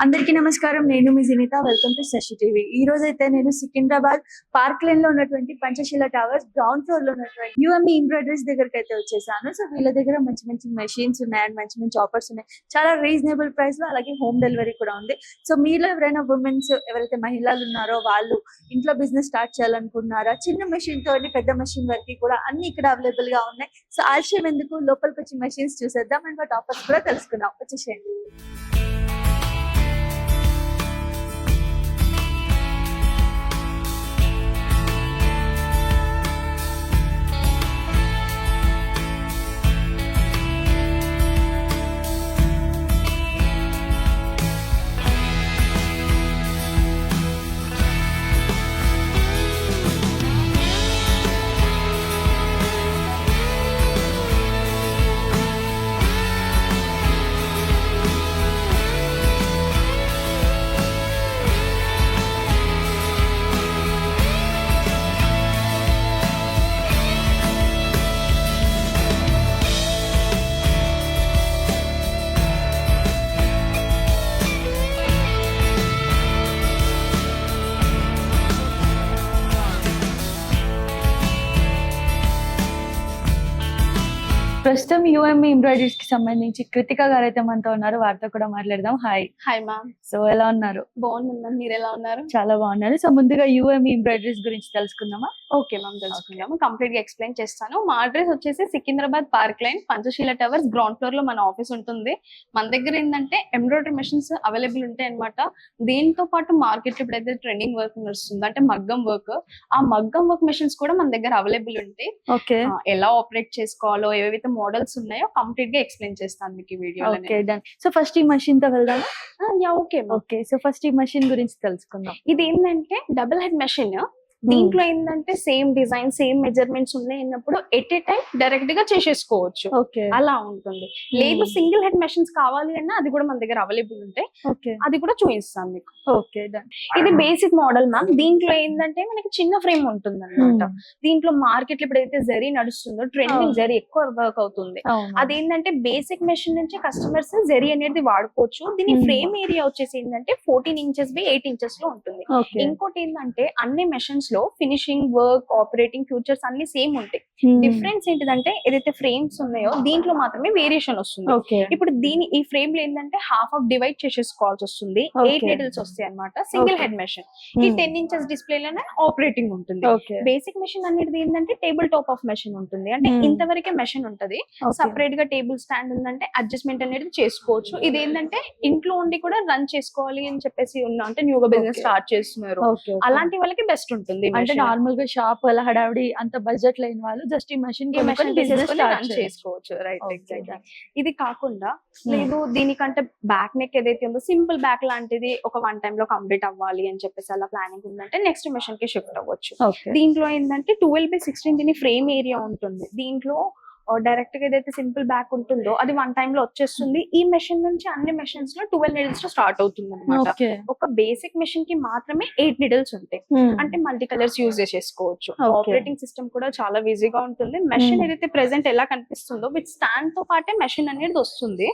అందరికీ నమస్కారం. నేను మీ Jinitha. Welcome to Shashi TV. ఈ రోజు అయితే నేను సికింద్రాబాద్ పార్క్ లైన్ లో ఉన్నటువంటి పంచశీల టవర్స్ గ్రౌండ్ ఫ్లోర్ లో ఉన్నటువంటి యుఎంఈ ఎంబ్రాయిడరీస్ దగ్గరికి అయితే వచ్చేసాను. సో వీళ్ళ దగ్గర మంచి మంచి మెషిన్స్ ఉన్నాయి అండ్ మంచి మంచి ఆఫర్స్ ఉన్నాయి. చాలా రీజనబుల్ ప్రైస్ లో, అలాగే హోమ్ డెలివరీ కూడా ఉంది. సో మీలో ఎవరైనా ఉమెన్స్, ఎవరైతే మహిళలు ఉన్నారో వాళ్ళు ఇంట్లో బిజినెస్ స్టార్ట్ చేయాలనుకుంటున్నారా, చిన్న మెషిన్ తోటి పెద్ద మెషిన్ వరకు కూడా అన్ని ఇక్కడ అవైలబుల్ గా ఉన్నాయి. సో ఆలస్యం ఎందుకు, లోపలికి వచ్చి మెషిన్స్ చూసేద్దాం అండ్ వాటి ఆఫర్స్ కూడా తెలుసుకుందాం. వచ్చేసేయండి. ప్రస్తుతం యుఎంఈ ఎంబ్రాయిడరీస్ కి సంబంధించి కృతిక గారు అయితే మనతో ఉన్నారు. వారితో కూడా మాట్లాడదాం. హాయ్. Hi ma'am. సో ఎలా ఉన్నారు? బాగున్నాను. మీరు ఎలా ఉన్నారు? చాలా బాగున్నారు. సో ముందుగా యుఎంఈ ఎంబ్రాయిడరీస్ గురించి తెలుసుకుందామా? ఓకే మ్యామ్, తెలుసుకుందాము. కంప్లీట్ గా ఎక్స్ప్లెయిన్ చేస్తాను. మా అడ్రస్ వచ్చేసి Secunderabad park line Panchsheel towers ground floor లో మన ఆఫీస్ ఉంటుంది. మన దగ్గర ఏంటంటే ఎంబ్రాయిడరీ మెషిన్స్ అవైలబుల్ ఉంటాయి అనమాట. దీంతో పాటు మార్కెట్ లో ఇప్పుడైతే ట్రెండింగ్ వర్క్ నడుస్తుంది అంటే మగ్గం వర్క్. ఆ మగ్గం వర్క్ మెషిన్స్ కూడా మన దగ్గర అవైలబుల్ ఉంటాయి. ఓకే. ఎలా ఆపరేట్ చేసుకోవాలో, ఏవైతే మోడల్స్ ఉన్నాయో కంప్లీట్ గా ఎక్స్ప్లెయిన్ చేస్తాను మీకు ఈ video. Okay, done. So first ఈ మెషిన్ తో వెళ్దామా? Okay okay. సో ఫస్ట్ ఈ మెషిన్ గురించి తెలుసుకుందాం. ఇది ఏంటంటే డబుల్ హెడ్ మెషిన్. దీంట్లో ఏంటంటే సేమ్ డిజైన్, సేమ్ మెజర్మెంట్స్ ఉన్నాయి అన్నప్పుడు ఎట్ ఏ టైం డైరెక్ట్ గా చేసేసుకోవచ్చు. అలా ఉంటుంది. లేదు సింగిల్ హెడ్ మెషిన్స్ కావాలి అన్నా అది కూడా మన దగ్గర అవైలబుల్ ఉంటాయి. అది కూడా చూపిస్తాను మీకు. Okay, done. ఇది బేసిక్ మోడల్ మ్యామ్. దీంట్లో ఏంటంటే మనకి చిన్న ఫ్రేమ్ ఉంటుంది అనమాట. దీంట్లో మార్కెట్ లో ఇప్పుడైతే జరీ నడుస్తుందో, ట్రెండింగ్ జరీ ఎక్కువ వర్క్ అవుతుంది. అదేంటంటే బేసిక్ మెషిన్ నుంచి కస్టమర్స్ జరీ అనేది వాడుకోవచ్చు. దీని ఫ్రేమ్ ఏరియా వచ్చేసి ఏంటంటే 14 ఇంచెస్ బై 8 ఇంచెస్ లో ఉంటుంది. ఇంకోటి ఏంటంటే అన్ని మెషిన్స్ లో ఫినిషింగ్, వర్క్, ఆపరేటింగ్ ఫీచర్స్ అన్ని సేమ్ ఉంటాయి. డిఫరెన్స్ ఏంటిదంటే ఏదైతే ఫ్రేమ్స్ ఉన్నాయో దీంట్లో మాత్రమే వేరియేషన్ వస్తుంది. ఇప్పుడు ఈ ఫ్రేమ్ లో ఏంటంటే హాఫ్ ఆఫ్ డివైడ్ చేసేసుకోవాల్సి వస్తుంది. 8 నీడిల్స్ వస్తాయి అనమాట. Single head machine. ఈ 10 ఇంచెస్ డిస్ప్లే లోనే ఆపరేటింగ్ ఉంటుంది. బేసిక్ మెషిన్ అనేది ఏంటంటే టేబుల్ టాప్ ఆఫ్ మెషిన్ ఉంటుంది. అంటే ఇంతవరకే మెషిన్ ఉంటది. సపరేట్ గా టేబుల్ స్టాండ్ ఉందంటే అడ్జస్ట్మెంట్ అనేది చేసుకోవచ్చు. ఇది ఏంటంటే ఇంట్లో ఉండి కూడా రన్ చేసుకోవాలి అని చెప్పేసి ఉన్నా అంటే న్యూగా బిజినెస్ స్టార్ట్ చేస్తున్నారు, అలాంటి వాళ్ళకి బెస్ట్ ఉంటుంది. అంటే నార్మల్ గా షాప్ అలా హడావిడి అంత బడ్జెట్ లేని వాళ్ళు జస్ట్ ఈ మెషిన్ చేసుకోవచ్చు. రైట్. ఇది కాకుండా లేదు దీనికంటే బ్యాక్ నెక్ ఏదైతే ఉందో సింపుల్ బ్యాక్ లాంటిది ఒక 1 టైమ్ లో కంప్లీట్ అవ్వాలి అని చెప్పేసి అలా ప్లానింగ్ ఉందంటే నెక్స్ట్ మెషిన్ కి షిఫ్ట్ అవ్వచ్చు. దీంట్లో ఏంటంటే 12/16 దీని ఫ్రేమ్ ఏరియా ఉంటుంది. దీంట్లో డైరెక్ట్ గా ఏదైతే సింపుల్ బ్యాక్ ఉంటుందో అది 1 టైమ్ లో వచ్చేస్తుంది. ఈ మెషిన్ నుంచి అన్ని మెషిన్స్ లో 12 నీడిల్స్ లో స్టార్ట్ అవుతుంది అనమాట. ఒక బేసిక్ మెషిన్ కి మాత్రమే 8 నీడిల్స్ ఉంటాయి. అంటే మల్టీ కలర్స్ యూజ్ చేసేసుకోవచ్చు. ఆపరేటింగ్ సిస్టమ్ కూడా చాలా ఈజీగా ఉంటుంది. మెషిన్ ఏదైతే ప్రెసెంట్ ఎలా కనిపిస్తుందో విత్ స్టాండ్ తో పాటే మెషిన్ అనేది వస్తుంది.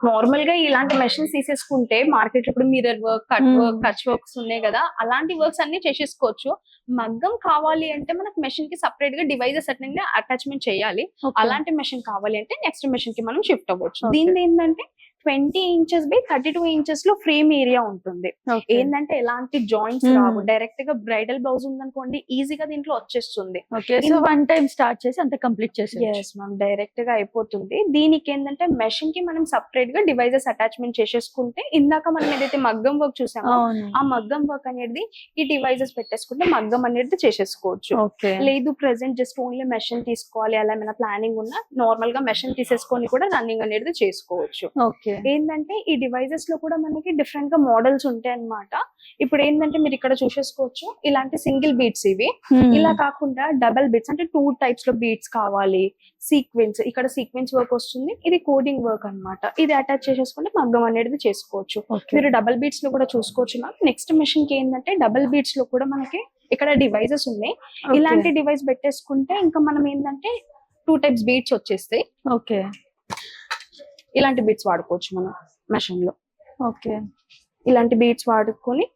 నార్మల్ గా ఇలాంటి మెషిన్స్ తీసేసుకుంటే మార్కెట్ ఇప్పుడు mirror work, cut work, touch works ఉన్నాయి కదా, అలాంటి వర్క్స్ అన్ని చేసేసుకోవచ్చు. మగ్గం కావాలి అంటే మనకు మెషిన్ కి సపరేట్ గా డివైజెస్ అట్లా అటాచ్మెంట్ చేయాలి. అలాంటి మెషిన్ కావాలి అంటే నెక్స్ట్ మెషిన్ కి మనం షిఫ్ట్ అవ్వచ్చు. దీని ఏంటంటే 20 ఇంచెస్ బై 32 ఇంచెస్ లో ఫ్రేమ్ ఏరియా ఉంటుంది. ఏంటంటే ఎలాంటి జాయింట్స్ రావు. డైరెక్ట్ గా బ్రైడల్ బ్లౌజ్ ఉందనుకోండి ఈజీగా దీంట్లో వచ్చేస్తుంది. వన్ టైం స్టార్ట్ చేసి అంత కంప్లీట్ చేసి డైరెక్ట్ గా అయిపోతుంది. దీనికి ఏంటంటే మెషిన్ కి మనం సపరేట్ గా డివైజెస్ అటాచ్మెంట్ చేసేసుకుంటే ఇందాక మనం ఏదైతే మగ్గం వర్క్ చూసామో ఆ మగ్గం వర్క్ అనేది ఈ డివైజెస్ పెట్టేసుకుంటే మగ్గం అనేది చేసేసుకోవచ్చు. లేదు ప్రెసెంట్ జస్ట్ ఓన్లీ మెషిన్ తీసుకోవాలి అలా ఏమైనా ప్లానింగ్ ఉన్నా నార్మల్ గా మెషిన్ తీసేసుకొని కూడా రన్నింగ్ అనేది చేసుకోవచ్చు. ఏంటంటే ఈ డివైజెస్ లో కూడా మనకి డిఫరెంట్ గా మోడల్స్ ఉంటాయి అన్నమాట. ఇప్పుడు ఏంటంటే మీరు ఇక్కడ చూసేసుకోవచ్చు ఇలాంటి సింగిల్ బీట్స్ ఇవి. ఇలా కాకుండా డబల్ బీట్స్ అంటే 2 టైప్స్ లో బీట్స్ కావాలి. సీక్వెన్స్, ఇక్కడ సీక్వెన్స్ వర్క్ వస్తుంది. ఇది కోడింగ్ వర్క్ అన్నమాట. ఇది అటాచ్ చేసేసుకుంటే మగ్గం అనేది చేసుకోవచ్చు. మీరు డబల్ బీట్స్ లో కూడా చూసుకోవచ్చు. నెక్స్ట్ మెషిన్ కి ఏంటంటే డబల్ బీట్స్ లో కూడా మనకి ఇక్కడ డివైజెస్ ఉన్నాయి. ఇలాంటి డివైస్ పెట్టేసుకుంటే ఇంకా మనం ఏంటంటే 2 టైప్స్ బీట్స్ వచ్చేస్తాయి. ఓకే, ఇలాంటి బిట్స్ వాడుకోవచ్చు మనం మెషిన్ లో. ఓకే. ఇలాంటి బీట్స్ వాడుకొని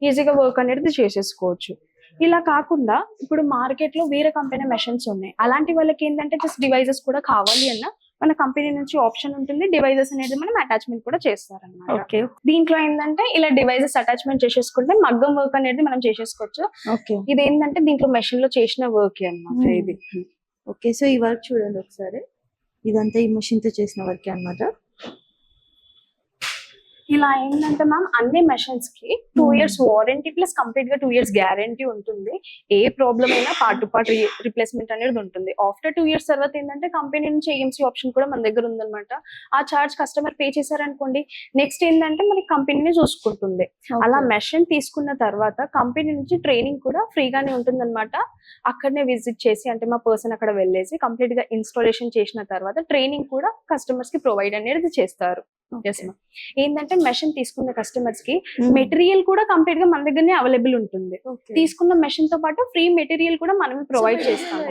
ఈజీగా వర్క్ అనేది చేసేసుకోవచ్చు. ఇలా కాకుండా ఇప్పుడు మార్కెట్ లో వేరే కంపెనీ మెషిన్స్ ఉన్నాయి. అలాంటి వాళ్ళకి ఏంటంటే జస్ట్ డివైజెస్ కూడా కావాలి అన్న మన కంపెనీ నుంచి ఆప్షన్ ఉంటుంది. డివైజెస్ అనేది మనం అటాచ్మెంట్ కూడా చేస్తారన్నమాట. ఓకే. దీంట్లో ఏంటంటే ఇలా డివైజెస్ అటాచ్మెంట్ చేసేసుకుంటే మగ్గం వర్క్ అనేది మనం చేసేసుకోవచ్చు. ఓకే. ఇది ఏంటంటే దీంట్లో మెషిన్ లో చేసిన వర్క్ అన్నమాట ఇది. ఓకే. సో ఈ వర్క్ చూడండి ఒకసారి. ఇదంతా ఈ మెషిన్ తో చేసిన వర్క్ అన్నమాట. ఇలా ఏంటంటే మ్యామ్ అన్ని మెషిన్స్ కి 2 years వారంటీ ప్లస్ కంప్లీట్ గా 2 years గ్యారంటీ ఉంటుంది. ఏ ప్రాబ్లం అయినా పార్ట్ టు పార్ట్ రిప్లేస్మెంట్ అనేది ఉంటుంది. ఆఫ్టర్ 2 years తర్వాత ఏంటంటే కంపెనీ నుంచి ఏఎంసీ ఆప్షన్ కూడా మన దగ్గర ఉందన్నమాట. ఆ చార్జ్ కస్టమర్ పే చేశారనుకోండి, నెక్స్ట్ ఏంటంటే మనకి కంపెనీని చూసుకుంటుంది. అలా మెషిన్ తీసుకున్న తర్వాత కంపెనీ నుంచి ట్రైనింగ్ కూడా ఫ్రీగానే ఉంటుందన్నమాట. అక్కడనే విజిట్ చేసి అంటే మా పర్సన్ అక్కడ వెళ్ళేసి కంప్లీట్ గా ఇన్స్టాలేషన్ చేసిన తర్వాత ట్రైనింగ్ కూడా కస్టమర్స్ కి ప్రొవైడ్ అనేది చేస్తారు. ఏంటంటే మెషిన్ తీసుకున్న కస్టమర్స్ కి మెటీరియల్ కూడా కంప్లీట్ గా మన దగ్గరనే అవైలబుల్ ఉంటుంది. తీసుకున్న మెషిన్ తో పాటు ఫ్రీ మెటీరియల్ కూడా మనమే ప్రొవైడ్ చేస్తాము.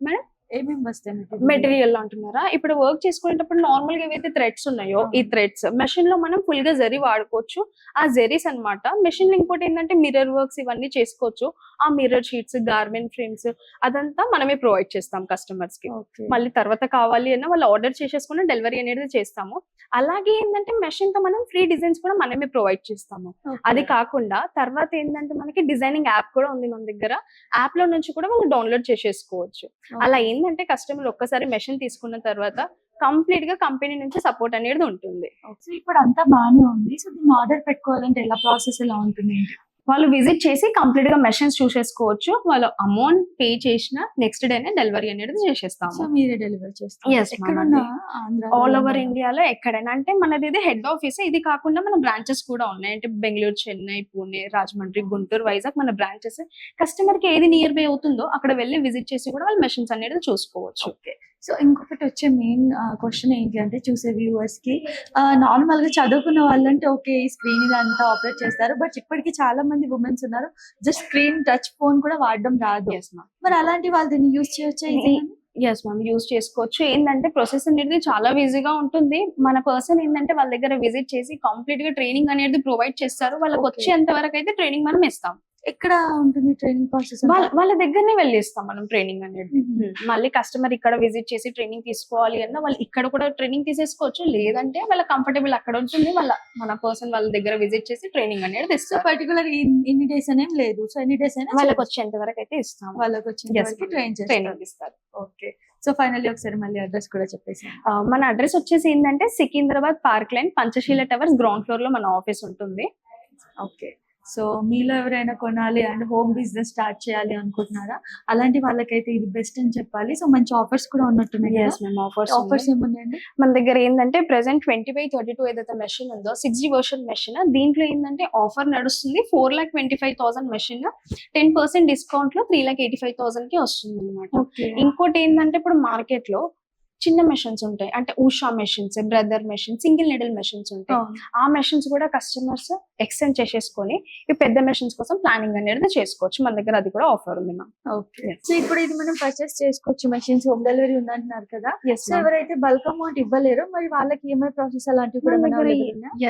మేడం ఏమేమి వస్తాయి మెటీరియల్ అంటున్నారా? ఇప్పుడు వర్క్ చేసుకునేటప్పుడు నార్మల్ గా ఏవైతే థ్రెడ్స్ ఉన్నాయో ఈ థ్రెడ్స్ మెషిన్ లో మనం ఫుల్ గా జరీ వాడుకోవచ్చు. ఆ జరీస్ అన్నమాట. మెషిన్ లో ఇంకోటి ఏంటంటే మిర్రర్ వర్క్స్ ఇవన్నీ చేసుకోవచ్చు. ఆ మిర్రర్ షీట్స్, గార్మెంట్ ఫ్రేమ్స్ అదంతా మనమే ప్రొవైడ్ చేస్తాం కస్టమర్స్ కి. మళ్ళీ తర్వాత కావాలి అన్న వాళ్ళు ఆర్డర్ చేసేసుకుని డెలివరీ అనేది చేస్తాము. అలాగే ఏంటంటే మెషిన్ తో మనం ఫ్రీ డిజైన్స్ కూడా మనమే ప్రొవైడ్ చేస్తాము. అది కాకుండా తర్వాత ఏంటంటే మనకి డిజైనింగ్ యాప్ కూడా ఉంది మన దగ్గర. యాప్ లో నుంచి కూడా వాళ్ళు డౌన్లోడ్ చేసేసుకోవచ్చు. అలా ఏంటంటే కస్టమర్ ఒక్కసారి మెషిన్ తీసుకున్న తర్వాత కంప్లీట్ గా కంపెనీ నుంచి సపోర్ట్ అనేది ఉంటుంది. సో ఇప్పుడు అంతా బాగానే ఉంది. సో దీన్ని ఆర్డర్ పెట్టుకోవాలంటే ఎలా ప్రాసెస్ ఎలా ఉంటుంది? వాళ్ళు విజిట్ చేసి కంప్లీట్ గా మెషిన్స్ చూసేసుకోవచ్చు. వాళ్ళు అమౌంట్ పే చేసిన నెక్స్ట్ డేనే డెలివరీ అనేది చేసేస్తాము. సో మీరే డెలివరీ చేస్తారు? Yes, ఆల్ ఓవర్ ఇండియాలో ఎక్కడైనా. అంటే మనది ఇది హెడ్ ఆఫీస్. ఇది కాకుండా మన బ్రాంచెస్ కూడా ఉన్నాయి. అంటే బెంగళూరు, చెన్నై, పూణే, రాజమండ్రి, గుంటూరు, వైజాగ్ మన బ్రాంచెస్. కస్టమర్ కి ఏది నియర్ బై అవుతుందో అక్కడ వెళ్ళి విజిట్ చేసి కూడా వాళ్ళు మెషిన్స్ అనేది చూసుకోవచ్చు. సో ఇంకొకటి వచ్చే మెయిన్ క్వశ్చన్ ఏంటి అంటే చూసే వ్యూవర్స్ కి నార్మల్ గా చదువుకున్న వాళ్ళంటే ఓకే ఈ స్క్రీన్ ఇదంతా ఆపరేట్ చేస్తారు. బట్ ఇప్పటికి చాలా మంది ఉమెన్స్ ఉన్నారు జస్ట్ స్క్రీన్ టచ్ ఫోన్ కూడా వాడడం రాదు. మరి అలాంటి వాళ్ళు దీన్ని యూజ్ చేయొచ్చా? ఎస్ మ్యామ్, యూజ్ చేసుకోవచ్చు. ఏంటంటే ప్రాసెస్ అనేది చాలా ఈజీగా ఉంటుంది. మన పర్సన్ ఏంటంటే వాళ్ళ దగ్గర విజిట్ చేసి కంప్లీట్ గా ట్రైనింగ్ అనేది ప్రొవైడ్ చేస్తారు. వాళ్ళకి వచ్చేంత వరకు అయితే ట్రైనింగ్ మనం ఇస్తాం. ఎక్కడ ఉంటుంది ట్రైనింగ్ ప్రాసెస్? వాళ్ళ దగ్గరనే వెళ్ళి ఇస్తాం మనం ట్రైనింగ్ అనేది. మళ్ళీ కస్టమర్ ఇక్కడ విజిట్ చేసి ట్రైనింగ్ తీసుకోవాలి అన్న వాళ్ళు ఇక్కడ కూడా ట్రైనింగ్ తీసేసుకోవచ్చు. లేదంటే వాళ్ళ కంఫర్టబుల్ అక్కడ ఉంటుంది. మన పర్సన్ వాళ్ళ దగ్గర విజిట్ చేసి ట్రైనింగ్ అనేది ఇస్తారు. పర్టికులర్ ఇన్ని డేస్ అనేం లేదు. సో ఎన్ని డేస్ అయినా వాళ్ళకి వచ్చేంత వరకు అయితే ఇస్తాం. వాళ్ళకి వచ్చేంత ట్రైనింగ్ ఇస్తారు. ఓకే. సో ఫైనల్లీ ఒకసారి మళ్ళీ అడ్రస్ కూడా చెప్పేసి. మన అడ్రస్ వచ్చేసి ఏంటంటే Secunderabad park line, Panchsheel towers ground floor లో మన ఆఫీస్ ఉంటుంది. ఓకే. సో మీలో ఎవరైనా కొనాలి అండ్ హోమ్ బిజినెస్ స్టార్ట్ చేయాలి అనుకుంటున్నారా? అలాంటి వాళ్ళకైతే ఇది బెస్ట్ అని చెప్పాలి. సో మంచి ఆఫర్స్ కూడా ఉన్నట్టున్నాయి. ఆఫర్స్ ఏమున్నాయండి మన దగ్గర? ఏంటంటే ప్రెసెంట్ 20/32 ఏదైతే మెషిన్ ఉందో 6G వర్షన్ మెషిన్, దీంట్లో ఏంటంటే ఆఫర్ నడుస్తుంది. 4,25,000 మెషిన్ 10% డిస్కౌంట్ లో 3,85,000 కి వస్తుంది అనమాట. ఇంకోటి ఏంటంటే ఇప్పుడు మార్కెట్ లో చిన్న మెషిన్స్ ఉంటాయి. అంటే Usha machines, brother machine, single needle machines ఉంటాయి. ఆ మెషిన్స్ కూడా కస్టమర్స్ ఎక్స్టెండ్ చేసేసుకొని ఈ పెద్ద మెషిన్స్ కోసం ప్లానింగ్ అనేది చేసుకోవచ్చు. మన దగ్గర అది కూడా ఆఫర్ ఉంది మ్యామ్. ఓకే. సో ఇప్పుడు ఇది మనం పర్చేస్ చేసుకోవచ్చు. మెషిన్స్ హోమ్ డెలివరీ ఉందంటున్నారు కదా. సో ఎవరైతే బల్క్ అమౌంట్ ఇవ్వలేరో మరి వాళ్ళకి ఈఎంఐ ప్రాసెస్ అలాంటివి కూడా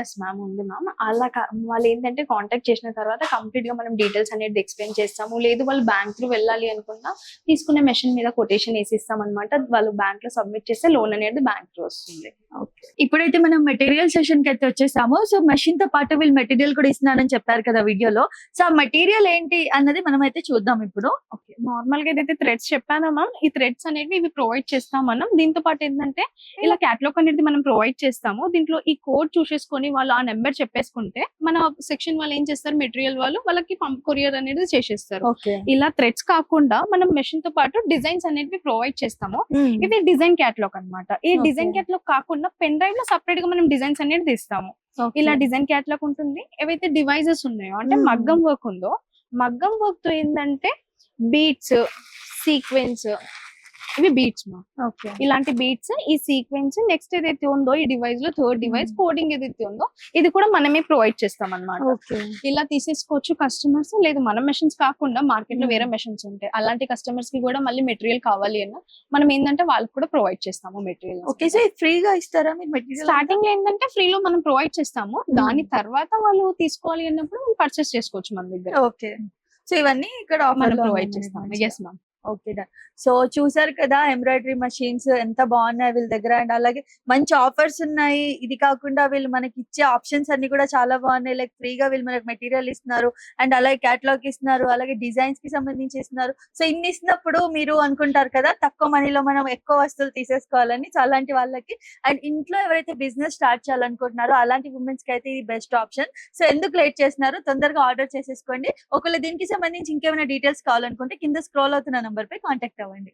ఎస్ మ్యామ్ ఉంది మ్యామ్. అలా వాళ్ళు ఏంటంటే కాంటాక్ట్ చేసిన తర్వాత కంప్లీట్ గా మనం డీటెయిల్స్ అనేది ఎక్స్ప్లెయిన్ చేస్తాము. లేదు వాళ్ళు బ్యాంక్ త్రూ వెళ్ళాలి అనుకున్నా తీసుకునే మెషిన్ మీద కొటేషన్ వేసిస్తాం అనమాట. వాళ్ళు బ్యాంక్ లో సబ్మిట్ చేస్తే లోన్ అనేది బ్యాంక్ లో వస్తుంది. ఇప్పుడైతే మనం మెటీరియల్ సెషన్ కి అయితే వచ్చేసాము. సో మెషిన్ తో పాటు వీళ్ళు మెటీరియల్ కూడా ఇస్తున్నారని చెప్పారు కదా వీడియోలో. సో ఆ మెటీరియల్ ఏంటి అన్నది మనం అయితే చూద్దాం ఇప్పుడు. నార్మల్ గా ఏదైతే థ్రెడ్స్ చెప్పానో మ్యామ్, ఈ థ్రెడ్స్ అనేవి ఇవి ప్రొవైడ్ చేస్తాం మనం. దీంతో పాటు ఏంటంటే ఇలా క్యాటలాగ్ అనేది మనం ప్రొవైడ్ చేస్తాము. దీంట్లో ఈ కోడ్ చూసేసుకొని వాళ్ళు ఆ నెంబర్ చెప్పేసుకుంటే మన సెక్షన్ వాళ్ళు ఏం చేస్తారు, మెటీరియల్ వాళ్ళకి కొరియర్ అనేది చేసేస్తారు. ఇలా థ్రెడ్స్ కాకుండా మనం మెషిన్ తో పాటు డిజైన్స్ అనేవి ప్రొవైడ్ చేస్తాము. ఇది డిజైన్ క్యాటలాగ్ అన్నమాట. ఈ డిజైన్ క్యాటలాగ్ కాకుండా పెన్ డ్రైవ్ లో సపరేట్ గా మనం డిజైన్స్ అనేది తీస్తాము. ఇలా డిజైన్ క్యాటలాగ్ ఉంటుంది. ఏవైతే డివైజెస్ ఉన్నాయో అంటే మగ్గం వర్క్ ఉందో, మగ్గం వర్క్ తో ఏంటంటే బీట్స్, సీక్వెన్స్, ఇవి బీట్స్ మా. ఓకే. ఇలాంటి బీట్స్, ఈ సీక్వెన్స్, నెక్స్ట్ ఏదైతే ఉందో ఈ డివైస్ లో థర్డ్ డివైస్ కోడింగ్ ఏదైతే ఉందో ఇది కూడా మనమే ప్రొవైడ్ చేస్తాం అన్నమాట. ఓకే. ఇలా తీసేసుకోవచ్చు కస్టమర్స్. లేదు మన మెషిన్స్ కాకుండా మార్కెట్ లో Hmm. వేరే మెషిన్స్ ఉంటాయి, అలాంటి కస్టమర్స్ కి కూడా మళ్ళీ మెటీరియల్ కావాలి అన్న మనం ఏంటంటే వాళ్ళకి కూడా ప్రొవైడ్ చేస్తాము మెటీరియల్. ఓకే. సో ఇది ఫ్రీగా ఇస్తారా మీరు మెటీరియల్? స్టార్టింగ్ లో ఏంటంటే ఫ్రీలో మనం ప్రొవైడ్ చేస్తాము, దాని తర్వాత వాళ్ళు తీసుకోవాలి అన్నప్పుడు వాళ్ళు పర్చేస్ చేసుకోవచ్చు మన దగ్గర. ఓకే. సో ఇవన్నీ ఇక్కడ మనం ఆఫర్ ప్రొవైడ్ చేస్తాము. Yes ma'am. Okay done. So చూసారు కదా ఎంబ్రాయిడరీ మషీన్స్ ఎంత బాగున్నాయి వీళ్ళ దగ్గర, అండ్ అలాగే మంచి ఆఫర్స్ ఉన్నాయి. ఇది కాకుండా వీళ్ళు మనకి ఇచ్చే ఆప్షన్స్ అన్ని కూడా చాలా బాగున్నాయి. లైక్ ఫ్రీగా వీళ్ళు మనకి మెటీరియల్ ఇస్తున్నారు, అండ్ అలాగే క్యాటలాగ్ ఇస్తున్నారు, అలాగే డిజైన్స్ కి సంబంధించి ఇస్తున్నారు. సో ఇన్ని ఇస్తున్నప్పుడు మీరు అనుకుంటారు కదా తక్కువ మనీలో మనం ఎక్కువ వస్తువులు తీసేసుకోవాలని. సో అలాంటి వాళ్ళకి అండ్ ఇంట్లో ఎవరైతే బిజినెస్ స్టార్ట్ చేయాలనుకుంటున్నారో అలాంటి ఉమెన్స్ కి అయితే ఇది బెస్ట్ ఆప్షన్. సో ఎందుకు లేట్ చేస్తున్నారు, తొందరగా ఆర్డర్ చేసేసుకోండి. ఒకవేళ దీనికి సంబంధించి ఇంకేమైనా డీటెయిల్స్ కావాలనుకుంటే కింద స్క్రోల్ అవుతున్న నంబర్ పై కాంటాక్ట్ అవ్వండి.